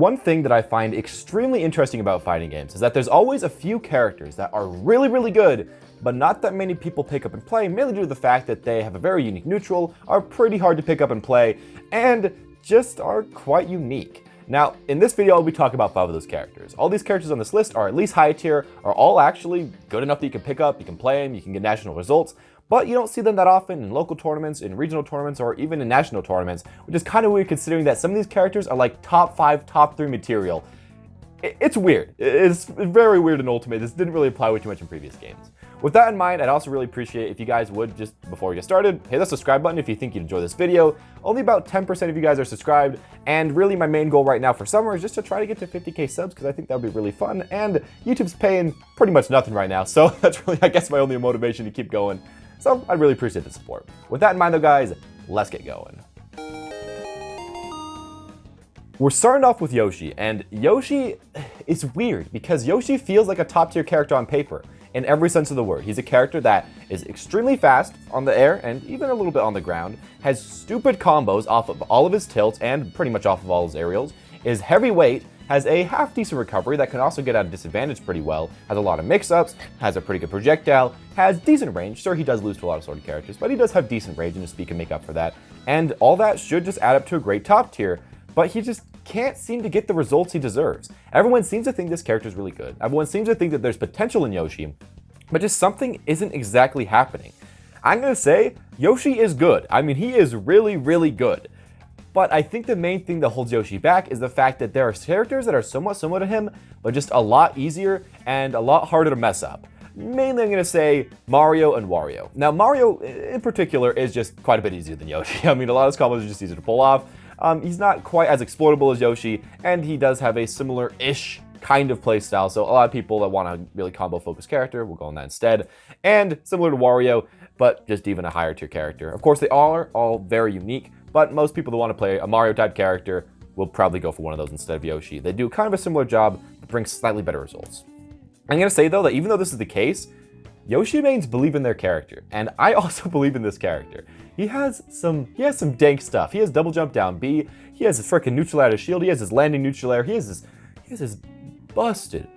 One thing that I find extremely interesting about fighting games is that there's always a few characters that are really, really good, but not that many people pick up and play, mainly due to the fact that they have a very unique neutral, are pretty hard to pick up and play, and just are quite unique. Now, in this video, I'll be talking about 5 of those characters. All these characters on this list are at least high tier, are all actually good enough that you can pick up, you can play them, you can get national results, but you don't see them that often in local tournaments, in regional tournaments, or even in national tournaments, which is kind of weird considering that some of these characters are like top 5, top 3 material. It's weird. It's very weird in Ultimate. This didn't really apply way too much in previous games. With that in mind, I'd also really appreciate if you guys would, just before we get started, hit the subscribe button if you think you'd enjoy this video. Only about 10% of you guys are subscribed, and really my main goal right now for summer is just to try to get to 50k subs, because I think that would be really fun, and YouTube's paying pretty much nothing right now, so that's really, I guess, my only motivation to keep going. So I'd really appreciate the support. With that in mind though, guys, let's get going. We're starting off with Yoshi, and Yoshi is weird because Yoshi feels like a top tier character on paper in every sense of the word. He's a character that is extremely fast on the air and even a little bit on the ground, has stupid combos off of all of his tilts and pretty much off of all his aerials, is heavyweight, has a half decent recovery that can also get at a disadvantage pretty well, has a lot of mix-ups, has a pretty good projectile, has decent range. Sure, he does lose to a lot of sword characters, but he does have decent range and his speed can make up for that. And all that should just add up to a great top tier, but he just can't seem to get the results he deserves. Everyone seems to think this character is really good. Everyone seems to think that there's potential in Yoshi, but just something isn't exactly happening. I'm gonna say Yoshi is good. I mean, he is really, really good. But I think the main thing that holds Yoshi back is the fact that there are characters that are somewhat similar to him, but just a lot easier and a lot harder to mess up. Mainly I'm going to say Mario and Wario. Now Mario in particular is just quite a bit easier than Yoshi. I mean, a lot of his combos are just easier to pull off. He's not quite as exploitable as Yoshi, and he does have a similar-ish kind of playstyle, so a lot of people that want a really combo-focused character will go on that instead. And similar to Wario, but just even a higher tier character. Of course, they are all very unique, but most people that want to play a Mario-type character will probably go for one of those instead of Yoshi. They do kind of a similar job, but bring slightly better results. I'm going to say, though, that even though this is the case, Yoshi mains believe in their character, and I also believe in this character. He has some dank stuff. He has double jump down B, he has his frickin' neutral air to shield, he has his landing neutral air, he has his busted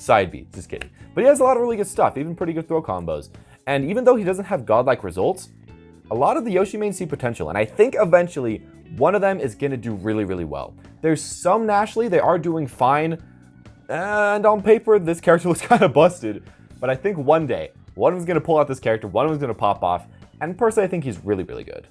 side B, just kidding. But he has a lot of really good stuff, even pretty good throw combos. And even though he doesn't have godlike results, a lot of the Yoshi mains see potential, and I think eventually one of them is going to do really, really well. There's some nationally, they are doing fine, and on paper, this character looks kind of busted, but I think one day, one of them's going to pull out this character, one of them's going to pop off, and personally, I think he's really, really good.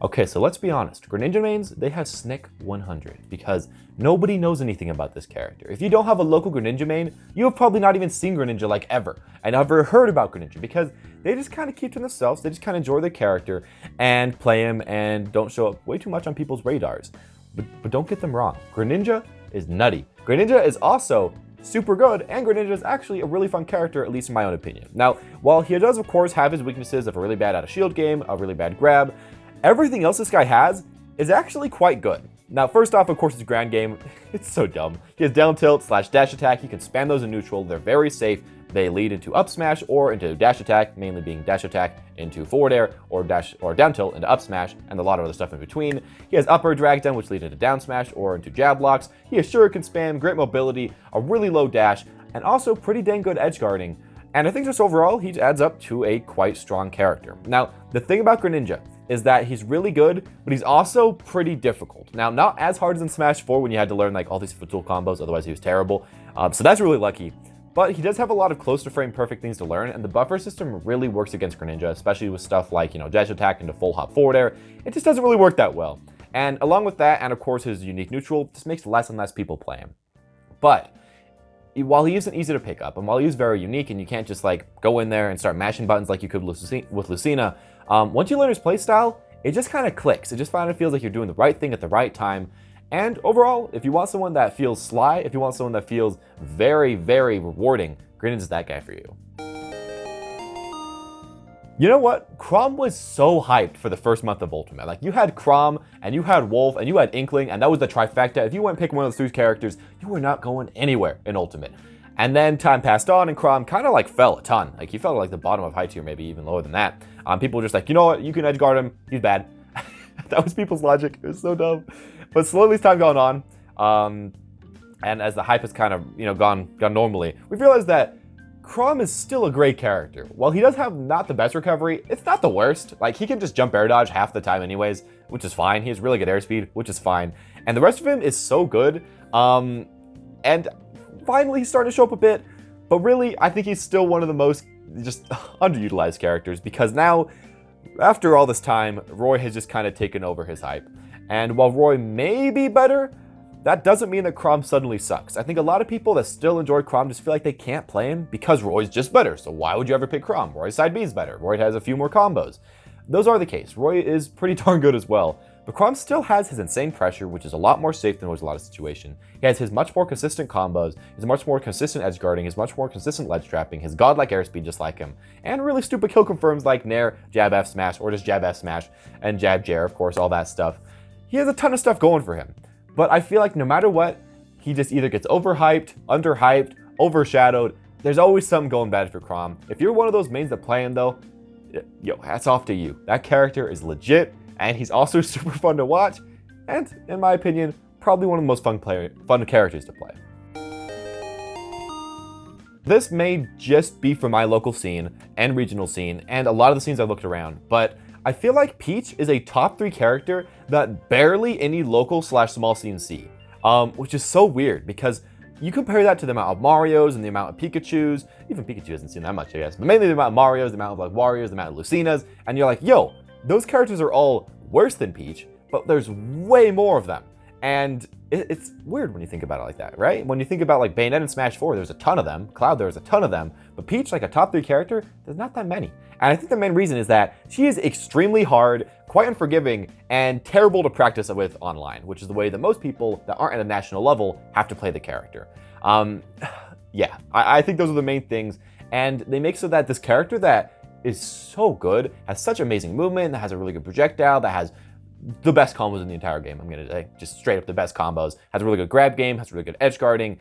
Okay, so let's be honest. Greninja mains, they have Snick 100 because nobody knows anything about this character. If you don't have a local Greninja main, you have probably not even seen Greninja like ever and never heard about Greninja because they just kind of keep to themselves. They just kind of enjoy their character and play him and don't show up way too much on people's radars. But don't get them wrong. Greninja is nutty. Greninja is also super good, and Greninja is actually a really fun character, at least in my own opinion. Now, while he does, of course, have his weaknesses of a really bad out of shield game, a really bad grab, everything else this guy has is actually quite good. Now, first off, of course, his grand game, it's so dumb. He has down tilt / dash attack. You can spam those in neutral. They're very safe. They lead into up smash or into dash attack, mainly being dash attack into forward air or dash or down tilt into up smash, and a lot of other stuff in between. He has upper drag down, which lead into down smash or into jab blocks. He has shuriken spam, great mobility, a really low dash, and also pretty dang good edge guarding. And I think just overall, he adds up to a quite strong character. Now, the thing about Greninja is that he's really good, but he's also pretty difficult. Now, not as hard as in Smash 4 when you had to learn like all these tool combos, otherwise he was terrible. So that's really lucky. But he does have a lot of close to frame perfect things to learn, and the buffer system really works against Greninja, especially with stuff like, dash attack into full hop forward air. It just doesn't really work that well. And along with that, and of course his unique neutral, just makes less and less people play him. But while he isn't easy to pick up, and while he is very unique, and you can't just like go in there and start mashing buttons like you could with Lucina, once you learn his playstyle, it just kind of clicks. It just kind of feels like you're doing the right thing at the right time. And overall, if you want someone that feels sly, if you want someone that feels very, very rewarding, Greninja's that guy for you. You know what? Chrom was so hyped for the first month of Ultimate. Like, you had Chrom, and you had Wolf, and you had Inkling, and that was the trifecta. If you went pick one of those 3 characters, you were not going anywhere in Ultimate. And then time passed on, and Chrom kind of like fell a ton. Like, he fell to like the bottom of high tier, maybe even lower than that. People were just like, you know what? You can edge guard him. He's bad. That was people's logic. It was so dumb. But slowly as time gone on, and as the hype has kind of, gone normally, we've realized that Chrom is still a great character. While he does have not the best recovery, it's not the worst. Like, he can just jump air dodge half the time anyways, which is fine. He has really good airspeed, which is fine. And the rest of him is so good. And finally he's starting to show up a bit, but really, I think he's still one of the most just underutilized characters, because now, after all this time, Roy has just kind of taken over his hype. And while Roy may be better, that doesn't mean that Chrom suddenly sucks. I think a lot of people that still enjoy Chrom just feel like they can't play him because Roy's just better. So why would you ever pick Chrom? Roy's side B is better. Roy has a few more combos. Those are the case. Roy is pretty darn good as well. But Chrom still has his insane pressure, which is a lot more safe than Roy's a lot of situation. He has his much more consistent combos, his much more consistent edge guarding, his much more consistent ledge trapping, his godlike airspeed just like him, and really stupid kill confirms like Nair, jab F smash, or just jab F smash, and jab Jair, of course, all that stuff. He has a ton of stuff going for him. But I feel like no matter what, he just either gets overhyped, underhyped, overshadowed. There's always something going bad for Chrom. If you're one of those mains that play him though, hats off to you. That character is legit, and he's also super fun to watch, and in my opinion, probably one of the most fun characters to play. This may just be for my local scene and regional scene, and a lot of the scenes I've looked around, but I feel like Peach is a top 3 character that barely any local / small scenes see, which is so weird because you compare that to the amount of Marios and the amount of Pikachus. Even Pikachu hasn't seen that much, I guess, but mainly the amount of Marios, the amount of like Warriors, the amount of Lucinas, and you're like, yo, those characters are all worse than Peach, but there's way more of them. And it's weird when you think about it like that, right? When you think about like Bayonetta and Smash 4, there's a ton of them. Cloud, there's a ton of them. But Peach, like a top 3 character, there's not that many. And I think the main reason is that she is extremely hard, quite unforgiving, and terrible to practice with online, which is the way that most people that aren't at a national level have to play the character. Yeah, I think those are the main things. And they make so that this character that is so good, has such amazing movement, that has a really good projectile, that has the best combos in the entire game, I'm gonna say, just straight up the best combos, has a really good grab game, has really good edge guarding.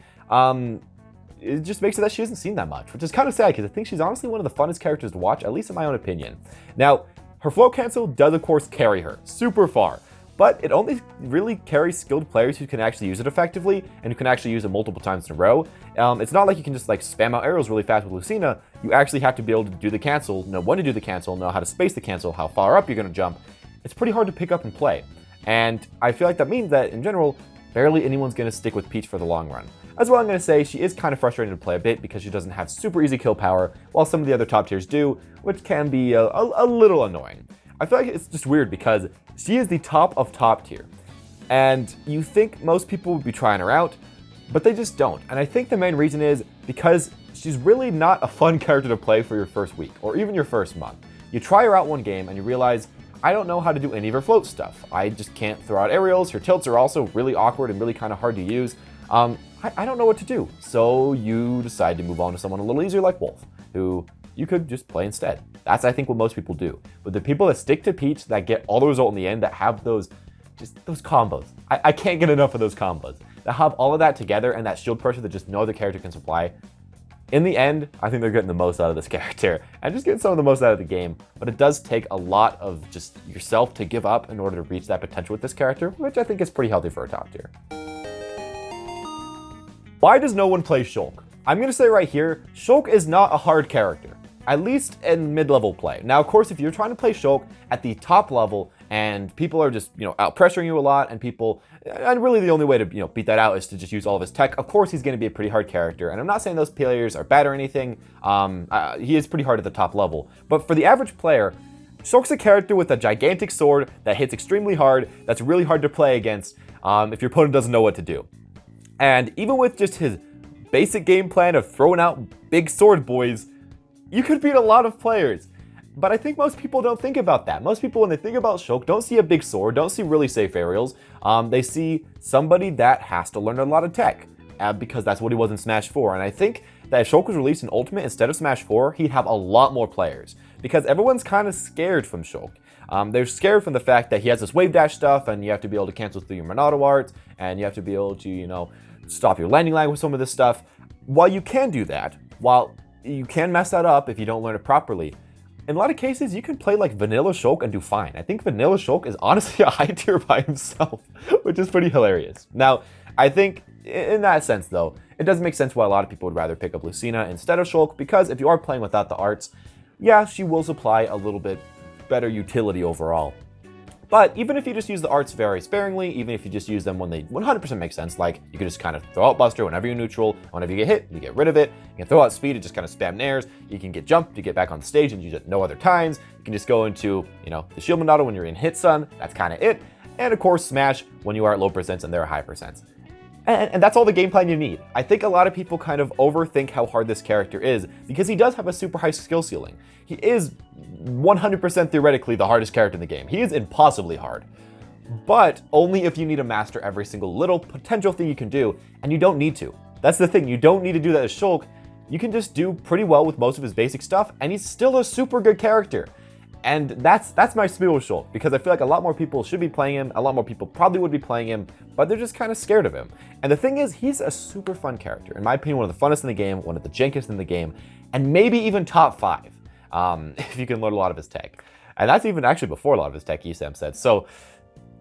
It just makes it that she hasn't seen that much, which is kind of sad because I think she's honestly one of the funnest characters to watch, at least in my own opinion. Now, her float cancel does of course carry her super far, but it only really carries skilled players who can actually use it effectively and who can actually use it multiple times in a row. It's not like you can just like spam out arrows really fast with Lucina. You actually have to be able to do the cancel, know when to do the cancel, know how to space the cancel, how far up you're gonna jump. It's pretty hard to pick up and play. And I feel like that means that in general, barely anyone's gonna stick with Peach for the long run. As well, I'm gonna say she is kind of frustrating to play a bit because she doesn't have super easy kill power, while some of the other top tiers do, which can be a little annoying. I feel like it's just weird because she is the top of top tier. And you think most people would be trying her out, but they just don't. And I think the main reason is because she's really not a fun character to play for your first week, or even your first month. You try her out one game and you realize, I don't know how to do any of her float stuff. I just can't throw out aerials. Her tilts are also really awkward and really kind of hard to use. I don't know what to do. So you decide to move on to someone a little easier like Wolf, who you could just play instead. That's, I think, what most people do. But the people that stick to Peach, that get all the result in the end, that have those combos. I can't get enough of those combos. That have all of that together and that shield pressure that just no other character can supply. In the end, I think they're getting the most out of this character and just getting some of the most out of the game. But it does take a lot of just yourself to give up in order to reach that potential with this character, which I think is pretty healthy for a top tier. Why does no one play Shulk? I'm gonna say right here, Shulk is not a hard character, at least in mid-level play. Now, of course, if you're trying to play Shulk at the top level and people are just, out pressuring you a lot and really the only way to, beat that out is to just use all of his tech. Of course, he's gonna be a pretty hard character, and I'm not saying those players are bad or anything. He is pretty hard at the top level, but for the average player, Shulk's a character with a gigantic sword that hits extremely hard, that's really hard to play against if your opponent doesn't know what to do. And even with just his basic game plan of throwing out big sword boys, you could beat a lot of players. But I think most people don't think about that. Most people, when they think about Shulk, don't see a big sword, don't see really safe aerials. They see somebody that has to learn a lot of tech, because that's what he was in Smash 4. And I think that if Shulk was released in Ultimate instead of Smash 4, he'd have a lot more players, because everyone's kind of scared from Shulk. They're scared from the fact that he has this wave dash stuff, and you have to be able to cancel through your Monado arts, and you have to be able to, stop your landing lag with some of this stuff. While you can do that, while you can mess that up if you don't learn it properly, in a lot of cases, you can play like vanilla Shulk and do fine. I think vanilla Shulk is honestly a high tier by himself, which is pretty hilarious. Now, I think in that sense though, it does make sense why a lot of people would rather pick up Lucina instead of Shulk, because if you are playing without the arts, yeah, she will supply a little bit better utility overall. But even if you just use the arts very sparingly, even if you just use them when they 100% make sense, like you can just kind of throw out Buster whenever you're neutral, whenever you get hit, you get rid of it. You can throw out Speed and just kind of spam nairs. You can get jumped to get back on stage and use it no other times. You can just go into, the Shield Monado when you're in Hit Sun. That's kind of it. And of course, Smash when you are at low percents and they're at high percents. And that's all the game plan you need. I think a lot of people kind of overthink how hard this character is because he does have a super high skill ceiling. He is 100% theoretically the hardest character in the game. He is impossibly hard. But only if you need to master every single little potential thing you can do, and you don't need to. That's the thing, you don't need to do that as Shulk. You can just do pretty well with most of his basic stuff, and he's still a super good character. And that's my spiel with Shulk, because I feel like a lot more people should be playing him, a lot more people probably would be playing him, but they're just kind of scared of him. And the thing is, he's a super fun character. In my opinion, one of the funnest in the game, one of the jankiest in the game, and maybe even top 5, if you can learn a lot of his tech. And that's even actually before a lot of his tech, Esam said. So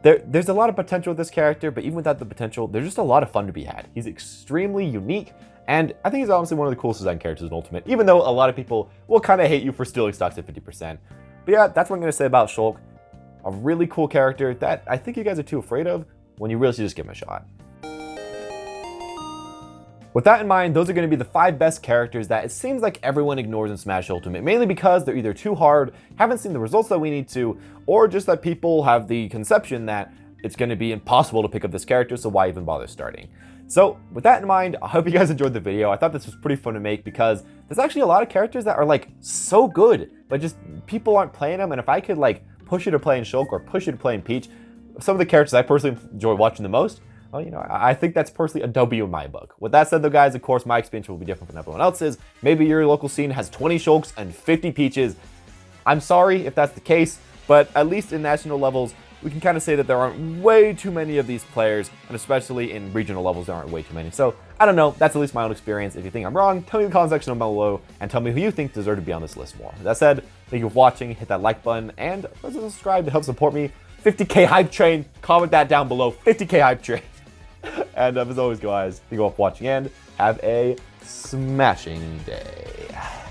there's a lot of potential with this character, but even without the potential, there's just a lot of fun to be had. He's extremely unique, and I think he's honestly one of the coolest design characters in Ultimate, even though a lot of people will kind of hate you for stealing stocks at 50%. But yeah, that's what I'm going to say about Shulk. A really cool character that I think you guys are too afraid of when you really should just give him a shot. With that in mind, those are going to be the 5 best characters that it seems like everyone ignores in Smash Ultimate, mainly because they're either too hard, haven't seen the results that we need to, or just that people have the conception that it's going to be impossible to pick up this character, so why even bother starting? So with that in mind, I hope you guys enjoyed the video. I thought this was pretty fun to make because there's actually a lot of characters that are like so good, but just people aren't playing them. And if I could like push you to play in Shulk or push you to play in Peach, some of the characters I personally enjoy watching the most, well, I think that's personally a W in my book. With that said though, guys, of course, my experience will be different from everyone else's. Maybe your local scene has 20 Shulks and 50 Peaches. I'm sorry if that's the case, but at least in national levels, we can kind of say that there aren't way too many of these players, and especially in regional levels, there aren't way too many. So, I don't know, that's at least my own experience. If you think I'm wrong, tell me in the comment section down below, and tell me who you think deserve to be on this list more. With that said, thank you for watching, hit that like button, and subscribe to help support me. 50K hype train, comment that down below, 50K hype train. And as always, guys, thank you all for watching, and have a smashing day.